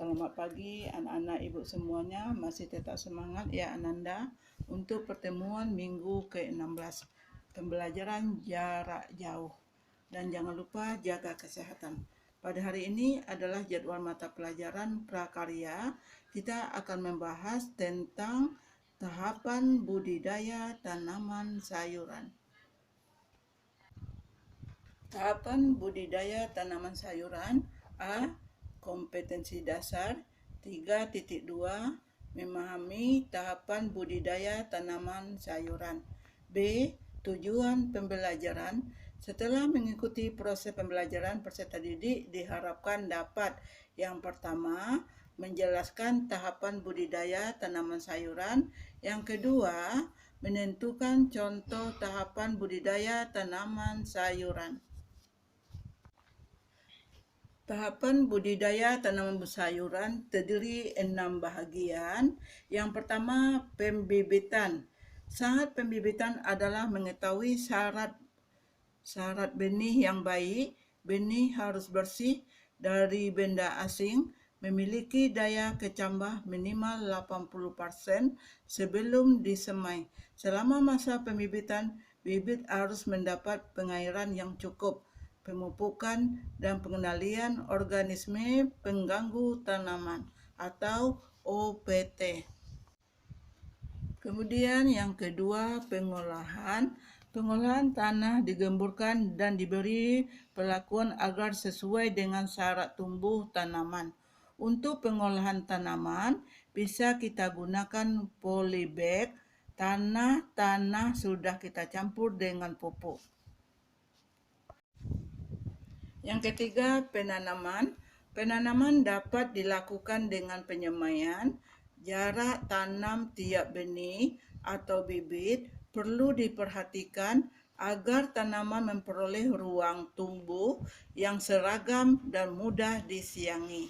Selamat pagi anak-anak ibu semuanya, masih tetap semangat ya Ananda untuk pertemuan minggu ke-16 pembelajaran jarak jauh, dan jangan lupa jaga kesehatan. Pada hari ini adalah jadwal mata pelajaran prakarya. Kita akan membahas tentang tahapan budidaya tanaman sayuran. Tahapan budidaya tanaman sayuran. A. Kompetensi dasar 3.2 memahami tahapan budidaya tanaman sayuran. B. Tujuan pembelajaran. Setelah mengikuti proses pembelajaran, peserta didik diharapkan dapat yang pertama, menjelaskan tahapan budidaya tanaman sayuran. Yang kedua, menentukan contoh tahapan budidaya tanaman sayuran. Tahapan budidaya tanaman sayuran terdiri 6 bahagian. Yang pertama, pembibitan. Syarat pembibitan adalah mengetahui syarat benih yang baik. Benih harus bersih dari benda asing, memiliki daya kecambah minimal 80% sebelum disemai. Selama masa pembibitan, bibit harus mendapat pengairan yang cukup, pemupukan, dan pengendalian organisme pengganggu tanaman atau OPT. Kemudian yang kedua, pengolahan. Pengolahan tanah digemburkan dan diberi perlakuan agar sesuai dengan syarat tumbuh tanaman. Untuk pengolahan tanaman, bisa kita gunakan polybag, tanah sudah kita campur dengan pupuk. Yang ketiga, penanaman. Penanaman dapat dilakukan dengan penyemaian. Jarak tanam tiap benih atau bibit perlu diperhatikan agar tanaman memperoleh ruang tumbuh yang seragam dan mudah disiangi.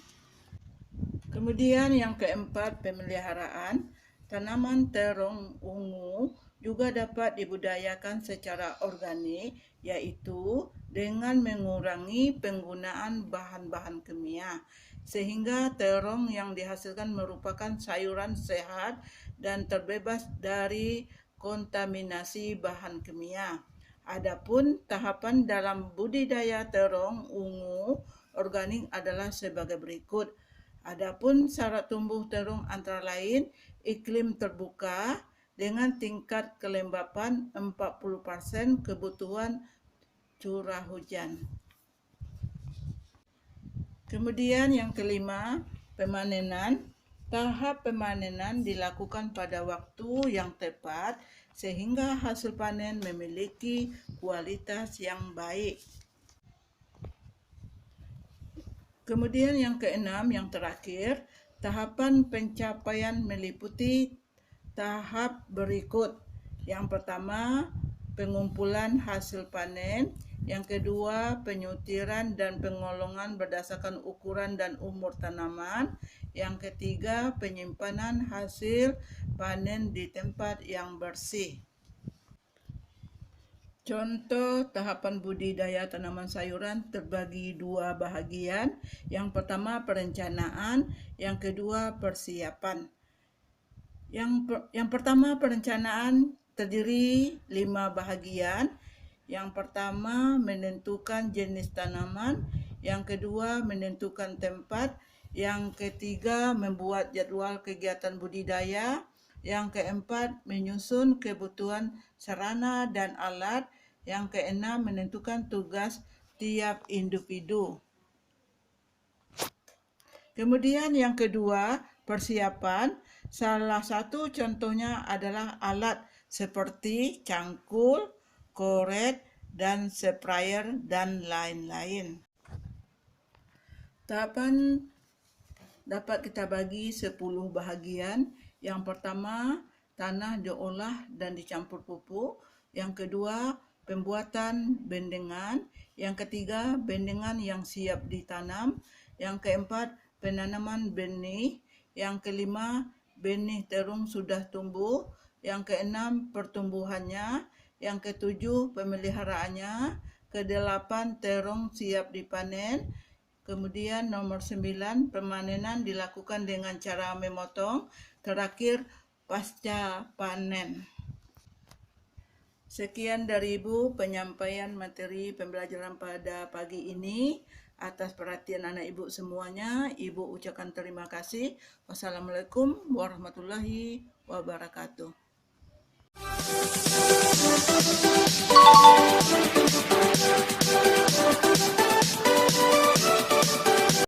Kemudian yang keempat, pemeliharaan. Tanaman terong ungu juga dapat dibudidayakan secara organik, yaitu dengan mengurangi penggunaan bahan-bahan kimia, sehingga terong yang dihasilkan merupakan sayuran sehat dan terbebas dari kontaminasi bahan kimia. Adapun tahapan dalam budidaya terong ungu organik adalah sebagai berikut. Adapun syarat tumbuh terong antara lain iklim terbuka dengan tingkat kelembapan 40% kebutuhan curah hujan. Kemudian yang kelima, pemanenan. Tahap pemanenan dilakukan pada waktu yang tepat sehingga hasil panen memiliki kualitas yang baik. Kemudian yang keenam, yang terakhir, tahapan pencapaian meliputi tahap berikut. Yang pertama, pengumpulan hasil panen. Yang kedua, penyutiran dan pengolongan berdasarkan ukuran dan umur tanaman. Yang ketiga, penyimpanan hasil panen di tempat yang bersih. Contoh tahapan budidaya tanaman sayuran terbagi dua bahagian. Yang pertama, perencanaan. Yang kedua, persiapan. Yang pertama, perencanaan terdiri 5 bahagian. Yang pertama, menentukan jenis tanaman. Yang kedua, menentukan tempat. Yang ketiga, membuat jadwal kegiatan budidaya. Yang keempat, menyusun kebutuhan sarana dan alat. Yang keenam, menentukan tugas tiap individu. Kemudian yang kedua, persiapan. Salah satu contohnya adalah alat seperti cangkul, koret, dan sprayer, dan lain-lain. Tahapan dapat kita bagi 10 bahagian. Yang pertama, tanah diolah dan dicampur pupuk. Yang kedua, pembuatan bendengan. Yang ketiga, bendengan yang siap ditanam. Yang keempat, penanaman benih. Yang kelima, benih terung sudah tumbuh. Yang keenam, pertumbuhannya. Yang ketujuh, pemeliharaannya. Kedelapan, terung siap dipanen. Kemudian nomor 9, pemanenan dilakukan dengan cara memotong. Terakhir, pasca panen. Sekian dari Ibu penyampaian materi pembelajaran pada pagi ini. Atas perhatian anak Ibu semuanya, Ibu ucapkan terima kasih. Wassalamualaikum warahmatullahi wabarakatuh.